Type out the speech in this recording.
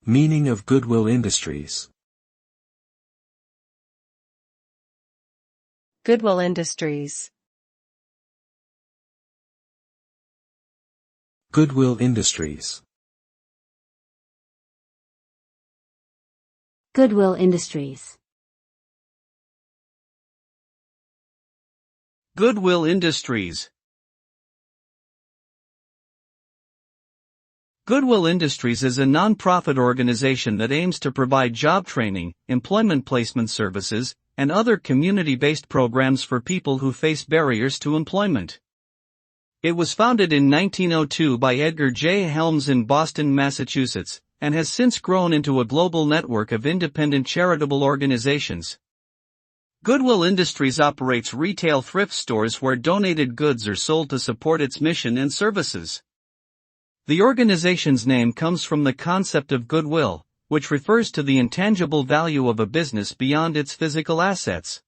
Meaning of Goodwill Industries. Goodwill Industries. Goodwill Industries. Goodwill Industries. Goodwill Industries. Goodwill Industries is a non-profit organization that aims to provide job training, employment placement services, and other community-based programs for people who face barriers to employment. It was founded in 1902 by Edgar J. Helms in Boston, Massachusetts, and has since grown into a global network of independent charitable organizations. Goodwill Industries operates retail thrift stores where donated goods are sold to support its mission and services. The organization's name comes from the concept of goodwill, which refers to the intangible value of a business beyond its physical assets.